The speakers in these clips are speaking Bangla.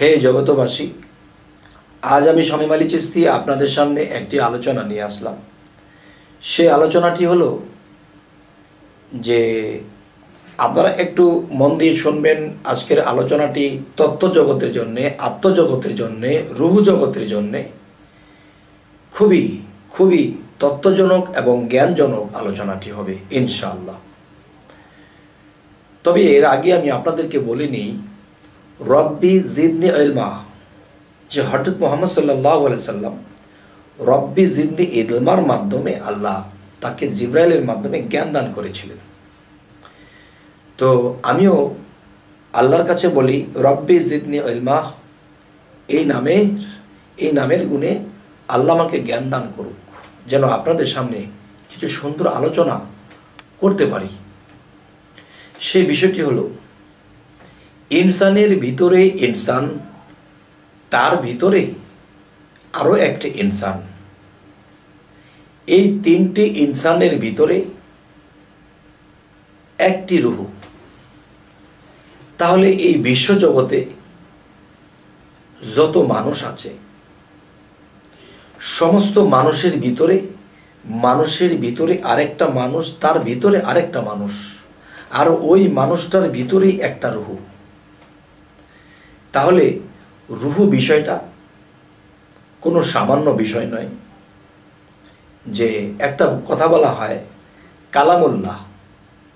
হে জগতবাসী, আজ আমি শামীম আলী চিশতি আপনাদের সামনে একটি আলোচনা নিয়ে আসলাম। সেই আলোচনাটি হলো যে আপনারা একটু মন দিয়ে শুনবেন। আজকের আলোচনাটি তত্ত্ব জগতের জন্যে, আত্মজগতের জন্যে, রুহ জগতের জন্যে খুবই খুবই তত্ত্বজনক এবং জ্ঞানজনক আলোচনাটি হবে ইনশাআল্লাহ। তবে এর আগে আমি আপনাদেরকে বলে নিই, রব্বি জিদনি ইলমা, যে হযরত মুহাম্মদ সাল্লাল্লাহু আলাইহি সাল্লাম রব্বি জিদনি ইলমার মাধ্যমে আল্লাহ তাকে জিবরাইলের মাধ্যমে জ্ঞান দান করেছিলেন। তো আমিও আল্লাহর কাছে বলি, রব্বি জিদনি ইলমা, এই নামের গুণে আল্লাহ আমাকে জ্ঞান দান করুক, যেন আপনাদের সামনে কিছু সুন্দর আলোচনা করতে পারি। সেই বিষয়টি হলো, ইনসানের ভিতরে ইনসান, তার ভিতরে আরও একটি ইনসান, এই তিনটি ইনসানের ভিতরে একটি রুহ। তাহলে এই বিশ্বজগতে যত মানুষ আছে, সমস্ত মানুষের ভিতরে আরেকটা মানুষ, তার ভিতরে আরেকটা মানুষ, আর ওই মানুষটার ভিতরেই একটা রুহ। তাহলে রুহ বিষয়টা কোনো সামান্য বিষয় নয়। যে একটা কথা বলা হয় কালামুল্লাহ,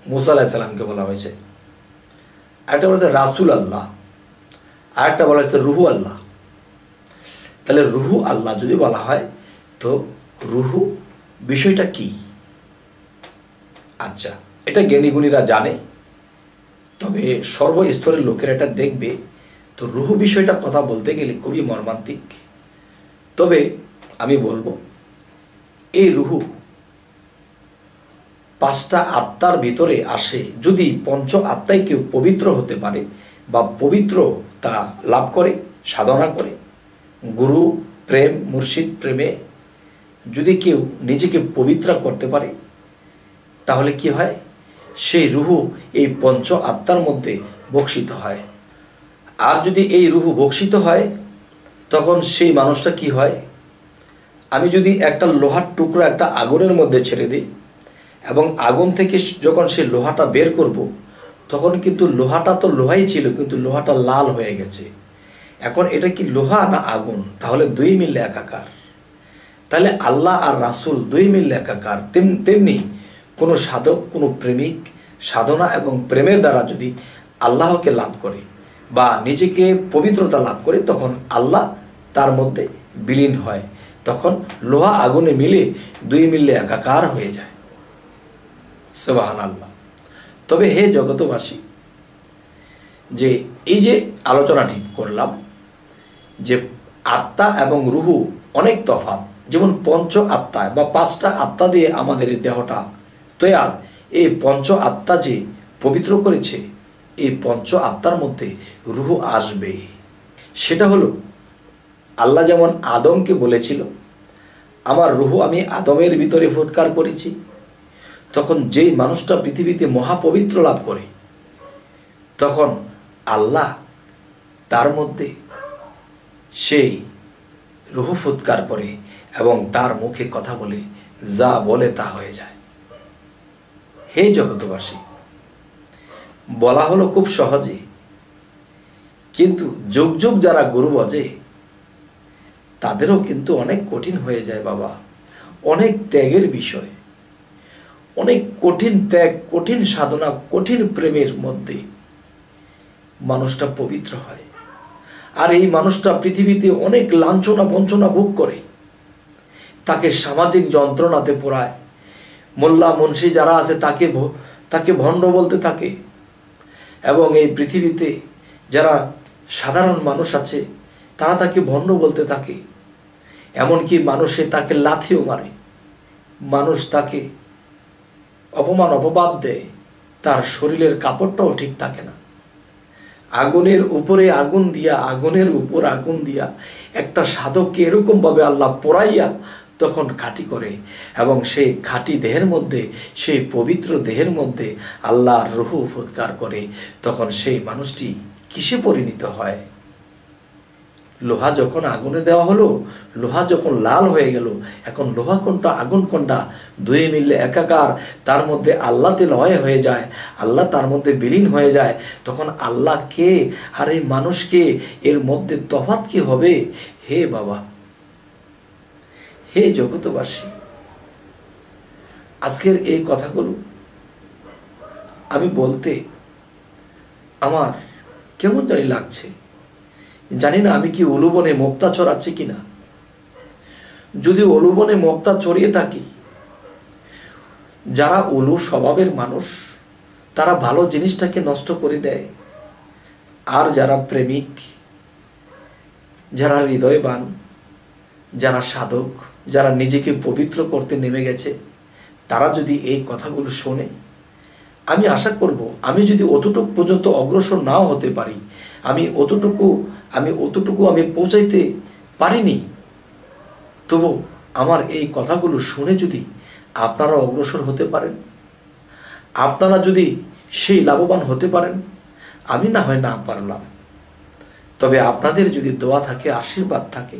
মুসা আলাইহিস সালামকে বলা হয়েছে, আরেকটা বলা হয়েছে রাসূল আল্লাহ, আরেকটা বলা হয়েছে রুহু আল্লাহ। তাহলে রুহু আল্লাহ যদি বলা হয়, তো রুহু বিষয়টা কি? আচ্ছা, এটা জ্ঞানীগুণীরা জানে, তবে সর্বস্তরের লোকেরা এটা দেখবে। তো রুহু বিষয়টা কথা বলতে গেলে খুবই মর্মান্তিক। তবে আমি বলবো, এই রুহু পাঁচটা আত্মার ভিতরে আসে। যদি পঞ্চ আত্মায় কেউ পবিত্র হতে পারে বা পবিত্রতা লাভ করে, সাধনা করে, গুরু প্রেম, মুর্শিদ প্রেমে যদি কেউ নিজেকে পবিত্র করতে পারে, তাহলে কি হয়? সেই রুহু এই পঞ্চ আত্মার মধ্যে বক্ষিত হয়। আর যদি এই রুহু বক্ষিত হয়, তখন সেই মানুষটা কি হয়? আমি যদি একটা লোহার টুকরো একটা আগুনের মধ্যে ছেড়ে দিই, এবং আগুন থেকে যখন সেই লোহাটা বের করব, তখন কিন্তু লোহাটা তো লোহাই ছিল, কিন্তু লোহাটা লাল হয়ে গেছে। এখন এটা কি লোহা না আগুন? তাহলে দুই মিললে একাকার। তাহলে আল্লাহ আর রাসূল দুই মিললে একাকার। তেমনি কোনো সাধক, কোনো প্রেমিক সাধনা এবং প্রেমের দ্বারা যদি আল্লাহকে লাভ করে বা নিজেকে পবিত্রতা লাভ করে, তখন আল্লাহ তার মধ্যে বিলীন হয়। তখন লোহা আগুনে মিলে দুই মিললে একাকার হয়ে যায়। সুবহানাল্লাহ। তবে হে জগতবাসী, যে এই যে আলোচনাটি করলাম, যে আত্মা এবং রুহু অনেক তফাৎ। যেমন পঞ্চ আত্মা বা পাঁচটা আত্মা দিয়ে আমাদের দেহটা তৈয়ার। এই পঞ্চ আত্মা যে পবিত্র করেছে, এই পঞ্চ আত্মার মধ্যে রুহু আসবে। সেটা হলো, আল্লাহ যেমন আদমকে বলেছিল, আমার রুহু আমি আদমের ভিতরে ফুৎকার করেছি। তখন যেই মানুষটা পৃথিবীতে মহাপবিত্র লাভ করে, তখন আল্লাহ তার মধ্যে সেই রুহু ফুৎকার করে এবং তার মুখে কথা বলে, যা বলে তা হয়ে যায়। হে জগতবাসী, বলা হলো খুব সহজে, কিন্তু যুগ যুগ যারা গুরু বজে, তাদেরও কিন্তু অনেক কঠিন হয়ে যায় বাবা। অনেক ত্যাগের বিষয়, অনেক কঠিন ত্যাগ, কঠিন সাধনা, কঠিন প্রেমের মধ্যে মানুষটা পবিত্র হয়। আর এই মানুষটা পৃথিবীতে অনেক লাঞ্ছনা বঞ্চনা ভোগ করে, তাকে সামাজিক যন্ত্রণাতে পোড়ায়। মোল্লা মুন্সি যারা আছে তাকে ভণ্ড বলতে থাকে, এবং এই পৃথিবীতে যারা সাধারণ মানুষ আছে তারা তাকে ভণ্ড বলতে থাকে। এমনকি মানুষে তাকে লাথিও মারে, মানুষ তাকে অপমান অপবাদ দেয়, তার শরীরের কাপড়টাও ঠিক থাকে না। আগুনের উপরে আগুন দিয়া, আগুনের উপর আগুন দিয়া একটা সাধককে এরকমভাবে আল্লাহ পোড়াইয়া তখন খাঁটি করে, এবং সেই খাঁটি দেহের মধ্যে, সেই পবিত্র দেহের মধ্যে আল্লাহর রূহ ফুৎকার করে। তখন সেই মানুষটি কিসে পরিণত হয়? লোহা যখন আগুনে দেওয়া হলো, লোহা যখন লাল হয়ে গেল, এখন লোহা কোনটা আগুন কোনটা দুই মিললে একাকার, তার মধ্যে আল্লাহতে লয় হয়ে যায়, আল্লাহ তার মধ্যে বিলীন হয়ে যায়, তখন আল্লাহ কে আর এই মানুষকে, এর মধ্যে তফাৎ কি হবে? হে বাবা, হে জগতবাসী, আজকের এই কথাগুলো আমি বলতে আমার কেমন জানি লাগছে। জানি না আমি কি উলুবনে মুক্তা ছড়াচ্ছি কিনা। যদি উলুবনে মুক্তা ছড়িয়ে থাকি, যারা উলু স্বভাবের মানুষ তারা ভালো জিনিসটাকে নষ্ট করে দেয়, আর যারা প্রেমিক, যারা হৃদয়বান, যারা সাধক, যারা নিজেকে পবিত্র করতে নেমে গেছে, তারা যদি এই কথাগুলো শোনে, আমি আশা করব আমি যদি অতটুকু পর্যন্ত অগ্রসর নাও হতে পারি, আমি অতটুকু আমি পৌঁছাইতে পারিনি, তবু আমার এই কথাগুলো শুনে যদি আপনারা অগ্রসর হতে পারেন, আপনারা যদি সেই লাভবান হতে পারেন, আমি না হয় না পারলাম, তবে আপনাদের যদি দোয়া থাকে, আশীর্বাদ থাকে,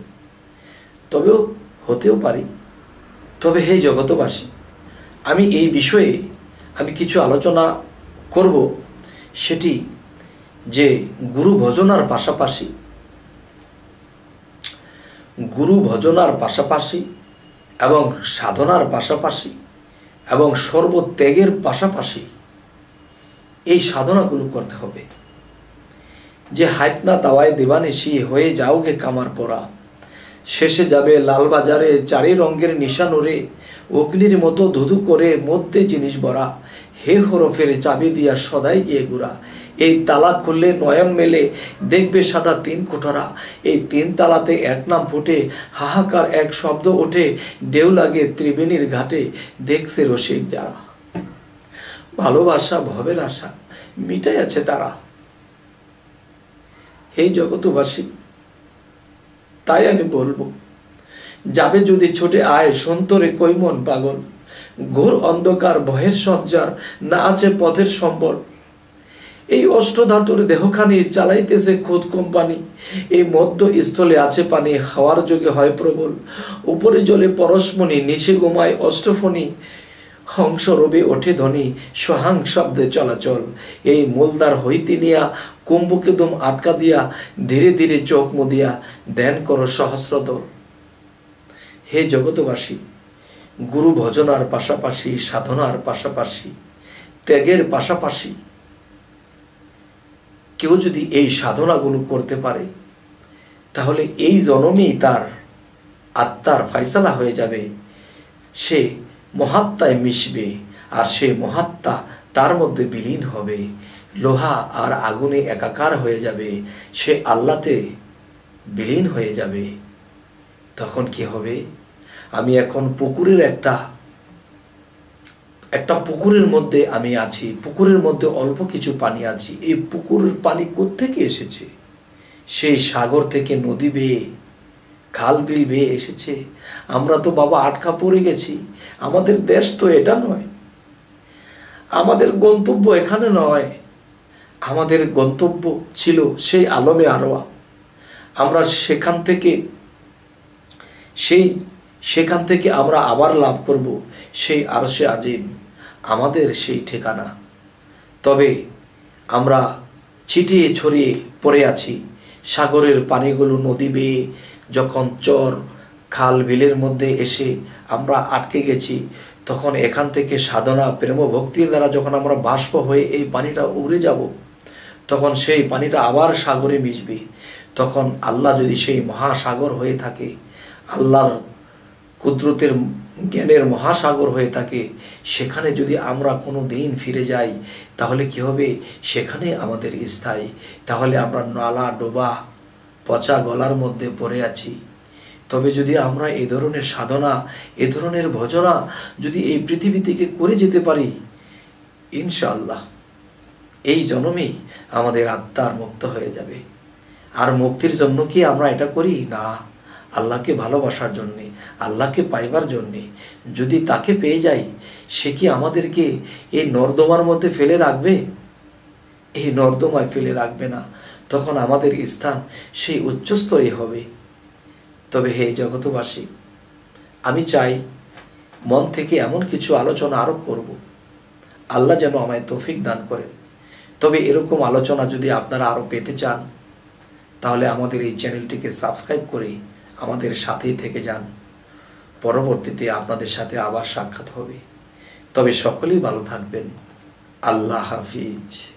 তবেও হতেও পারি। তবে হে জগতবাসী, আমি এই বিষয়ে আমি কিছু আলোচনা করব, সেটি যে গুরু ভজনার পাশাপাশি এবং সাধনার পাশাপাশি এবং সর্বত্যাগের পাশাপাশি এই সাধনাগুলো করতে হবে। যে হাইতনা তাওয়ায় দিবানিশি হয়ে যাওগে কামার পরা, শেষে যাবে লালবাজারে চারি রঙের নিশানোরে, অগ্নির মতো ধুধু করে মধ্যে জিনিস ভরা, হে হরফের চাবি দিয়া সদাই গিয়ে গুড়া, এই তালা খুললে নয়ন মেলে দেখবে সাদা তিন কোঠরা, এই তিন তালাতে এক নাম ফুটে, হাহাকার এক শব্দ ওঠে, ঢেউ লাগে ত্রিবেণীর ঘাটে, দেখছে রসিক যারা, ভালোবাসা ভবের আশা মিটাই আছে তারা। হে জগতবাসী, তাই আমি বলবো, যাবে যদি ছোটে আয় সন্তরে কৈমন পাগল, ঘোর অন্ধকার ভয়ের সঞ্চার, না আছে পথের সম্বল, এই অষ্টধাতুর দেহখানি চালাইতেছে খুদ কোম্পানি, এই মধ্য স্থলে আছে পানি, হাওয়ার যোগে হয় প্রবল, উপরে জলে পরশমণি, নিচে ঘুমায় অষ্টফণি, হংস রবে ওঠে ধ্বনি, সোহাং শব্দে চলাচল, এই মূলদার হইতে নিয়া কুম্ভকে দম আটকা দিয়া, ধীরে ধীরে চোখ মুদিয়া ধ্যান করো সহস্রদল। হে জগতবাসী, গুরু ভজনার পাশাপাশি, সাধনার পাশাপাশি, ত্যাগের পাশাপাশি কেউ যদি এই সাধনাগুলো করতে পারে, তাহলে এই জন্মেই তার আত্মার ফায়সালা হয়ে যাবে, সে মহাত্মায় মিশবে, আর সে মহাত্মা তার মধ্যে বিলীন হবে, লোহা আর আগুনে একাকার হয়ে যাবে, সে আল্লাহতে বিলীন হয়ে যাবে। তখন কি হবে? আমি এখন পুকুরের একটা পুকুরের মধ্যে আমি আছি, পুকুরের মধ্যে অল্প কিছু পানি আছে, এই পুকুরের পানি কোত্থেকে এসেছে? সেই সাগর থেকে নদী বেয়ে, খাল বিল বেয়ে এসেছে। আমরা তো বাবা আটকা পড়ে গেছি, আমাদের দেশ তো এটা নয়, আমাদের গন্তব্য এখানে নয়, আমাদের গন্তব্য ছিল সেই আলমে আরওয়া। আমরা সেখান থেকে আমরা আবার লাভ করব সেই আরশে আজিম, আমাদের সেই ঠিকানা। তবে আমরা ছিটিয়ে ছড়িয়ে পড়ে আছি, সাগরের পানিগুলো নদী বেয়ে যখন চর খাল বিলের মধ্যে এসে আমরা আটকে গেছি, তখন এখান থেকে সাধনা প্রেম ভক্তির দ্বারা যখন আমরা বাষ্প হয়ে এই পানিটা উড়ে যাব, তখন সেই পানিটা আবার সাগরে মিশবে। তখন আল্লাহ যদি সেই মহাসাগর হয়ে থাকে, আল্লাহর কুদরতের জ্ঞানের মহাসাগর হয়ে থাকে, সেখানে যদি আমরা কোনো দিন ফিরে যাই, তাহলে কি হবে? সেখানে আমাদের স্থায়ী। তাহলে আমরা নালা ডোবা পচা গলার মধ্যে পড়ে আছি। তবে যদি আমরা এ ধরনের সাধনা, এ ধরনের ভজনা যদি এই পৃথিবী থেকে করে যেতে পারি, ইনশাআল্লাহ এই জন্মেই আমাদের আত্মার মুক্ত হয়ে যাবে। আর মুক্তির জন্য কি আমরা এটা করি? না, আল্লাহকে ভালোবাসার জন্যে, আল্লাহকে পাইবার জন্যে। যদি তাকে পেয়ে যাই, সে কি আমাদেরকে এই নর্দমার মধ্যে ফেলে রাখবে? এই নর্দমায় ফেলে রাখবে না, তখন আমাদের স্থান সেই উচ্চস্তরে হবে। তবে হে জগতবাসী, আমি চাই মন থেকে এমন কিছু আলোচনা আরো করব, আল্লাহ যেন আমায় তৌফিক দান করেন। তবে এরকম আলোচনা যদি আপনারা আরো পেতে চান, তাহলে আমাদের এই চ্যানেলটিকে সাবস্ক্রাইব করে আমাদের সাথেই থেকে যান। পরবর্তীতে আপনাদের সাথে আবার সাক্ষাৎ হবে। তবে সকলেই ভালো থাকবেন। আল্লাহ হাফিজ।